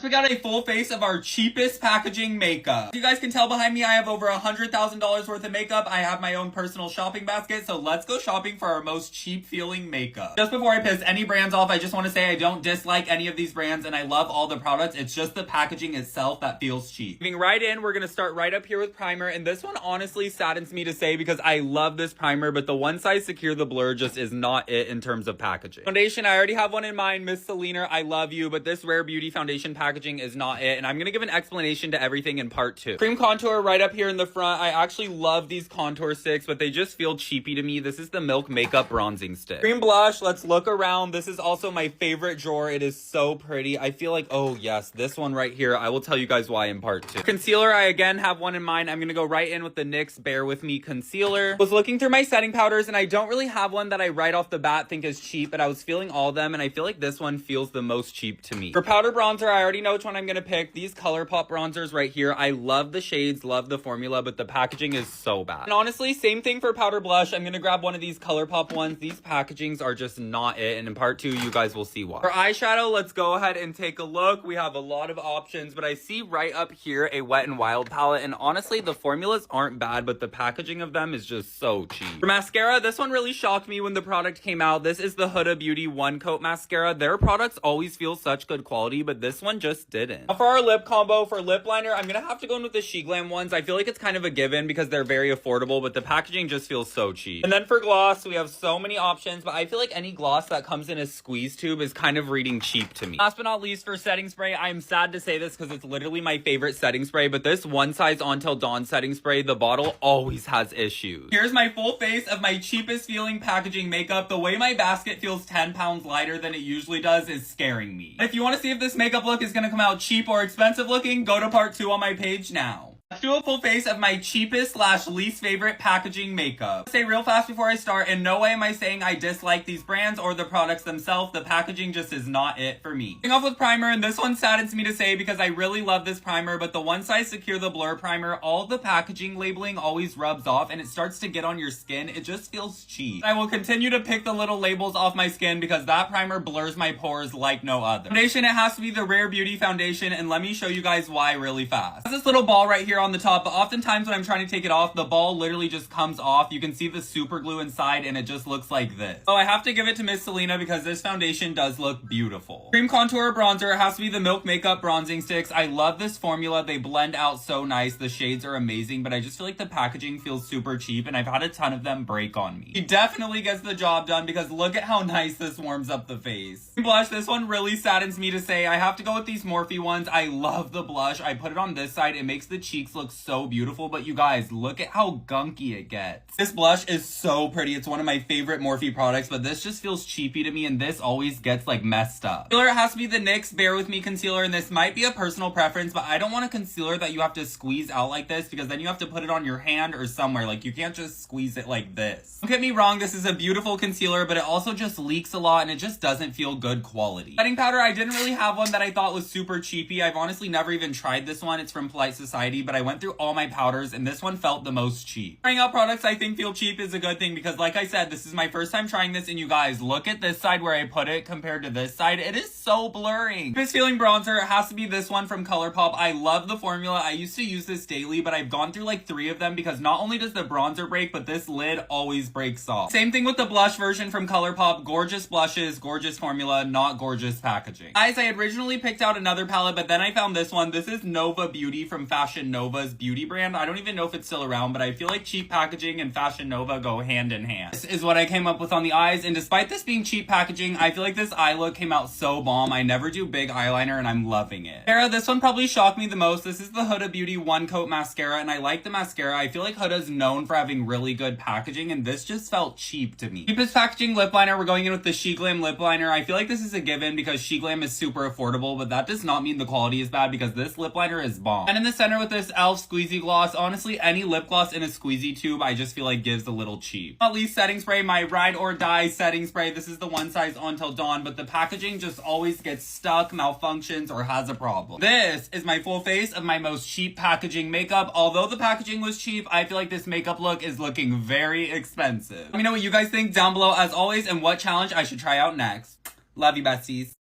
We got a full face of our cheapest packaging makeup. As you guys can tell behind me, I have over $100,000 worth of makeup. I have my own personal shopping basket, so let's go shopping for our most cheap feeling makeup. Just before I piss any brands off, I just want to say I don't dislike any of these brands and I love all the products. It's just the packaging itself that feels cheap. Moving right in, we're going to start right up here with primer, and this one honestly saddens me to say because I love this primer, but the One Size Secure the Blur just is not it in terms of packaging. Foundation, I already have one in mind. Miss Selena, I love you, but this Rare Beauty foundation packaging is not it, and I'm gonna give an explanation to everything in part 2. Cream contour right up here in the front. I actually love these contour sticks, but they just feel cheapy to me. This is the Milk Makeup Bronzing Stick. Cream blush, let's look around. This is also my favorite drawer. It is so pretty. I feel like, oh yes, this one right here. I will tell you guys why in part 2. Concealer, I again have one in mind. I'm gonna go right in with the NYX Bear With Me concealer. Was looking through my setting powders, and I don't really have one that I right off the bat think is cheap, but I was feeling all of them, and I feel like this one feels the most cheap to me. For powder bronzer, I already know which one I'm gonna pick. These ColourPop bronzers right here. I love the shades, love the formula, but the packaging is so bad. And honestly, same thing for powder blush. I'm gonna grab one of these ColourPop ones. These packagings are just not it, and in part 2, you guys will see why. For eyeshadow, let's go ahead and take a look. We have a lot of options, but I see right up here a Wet n Wild palette, and honestly, the formulas aren't bad, but the packaging of them is just so cheap. For mascara, this one really shocked me when the product came out. This is the Huda Beauty One Coat Mascara. Their products always feel such good quality, but this one just didn't. Now for our lip combo, for lip liner, I'm gonna have to go in with the SheGlam ones. I feel like it's kind of a given because they're very affordable, but the packaging just feels so cheap. And then for gloss, we have so many options, but I feel like any gloss that comes in a squeeze tube is kind of reading cheap to me. Last but not least, for setting spray, I'm sad to say this because it's literally my favorite setting spray, but this One Size On Till Dawn setting spray, the bottle always has issues. Here's my full face of my cheapest feeling packaging makeup. The way my basket feels 10 pounds lighter than it usually does is scaring me. If you want to see if this makeup look is gonna come out cheap or expensive looking, go to part 2 on my page now. Let's do a full face of my cheapest / least favorite packaging makeup. Say real fast before I start, in no way am I saying I dislike these brands or the products themselves. The packaging just is not it for me. Starting off with primer, and this one saddens me to say because I really love this primer, but the One Size Secure the Blur primer, all the packaging labeling always rubs off and it starts to get on your skin. It just feels cheap. I will continue to pick the little labels off my skin because that primer blurs my pores like no other. Foundation, it has to be the Rare Beauty foundation, and let me show you guys why really fast. It has this little ball right here on the top, but oftentimes when I'm trying to take it off, the ball literally just comes off. You can see the super glue inside and it just looks like this. So I have to give it to Miss Selena because this foundation does look beautiful. Cream contour bronzer, it has to be the Milk Makeup Bronzing Sticks. I love this formula. They blend out so nice. The shades are amazing, but I just feel like the packaging feels super cheap and I've had a ton of them break on me. It definitely gets the job done because look at how nice this warms up the face. Blush, this one really saddens me to say. I have to go with these Morphe ones. I love the blush. I put it on this side. It makes the cheeks look so beautiful, but you guys, look at how gunky it gets. This blush is so pretty. It's one of my favorite Morphe products, but this just feels cheapy to me, and this always gets like messed up. Concealer, it has to be the NYX Bear With Me concealer, and this might be a personal preference, but I don't want a concealer that you have to squeeze out like this because then you have to put it on your hand or somewhere. Like, you can't just squeeze it like this. Don't get me wrong, this is a beautiful concealer, but it also just leaks a lot and it just doesn't feel good quality. Setting powder, I didn't really have one that I thought was super cheapy. I've honestly never even tried this one. It's from Polite Society, but I went through all my powders and this one felt the most cheap. Trying out products I think feel cheap is a good thing because like I said, this is my first time trying this, and you guys, look at this side where I put it compared to this side. It is so blurring. This feeling bronzer, it has to be this one from ColourPop. I love the formula. I used to use this daily, but I've gone through like 3 of them because not only does the bronzer break, but this lid always breaks off. Same thing with the blush version from ColourPop. Gorgeous blushes, gorgeous formula, not gorgeous packaging. Guys, I had originally picked out another palette, but then I found this one. This is Nova Beauty from Fashion Nova's beauty brand. I don't even know if it's still around, but I feel like cheap packaging and Fashion Nova go hand in hand. This is what I came up with on the eyes, and despite this being cheap packaging, I feel like this eye look came out so bomb. I never do big eyeliner and I'm loving it. Mascara, this one probably shocked me the most. This is the Huda Beauty One Coat Mascara, and I like the mascara. I feel like Huda's known for having really good packaging, and this just felt cheap to me. Cheapest packaging lip liner, we're going in with the SheGlam lip liner. I feel like this is a given because SheGlam is super affordable, but that does not mean the quality is bad because this lip liner is bomb. And in the center with this e.l.f. squeezy gloss, honestly, any lip gloss in a squeezy tube I just feel like gives a little cheap. At least setting spray, my ride or die setting spray. This is the One Size On Till Dawn, but the packaging just always gets stuck, malfunctions, or has a problem. This is my full face of my most cheap packaging makeup. Although the packaging was cheap, I feel like this makeup look is looking very expensive. Let me know what you guys think down below as always and what challenge I should try out next. Love you, besties.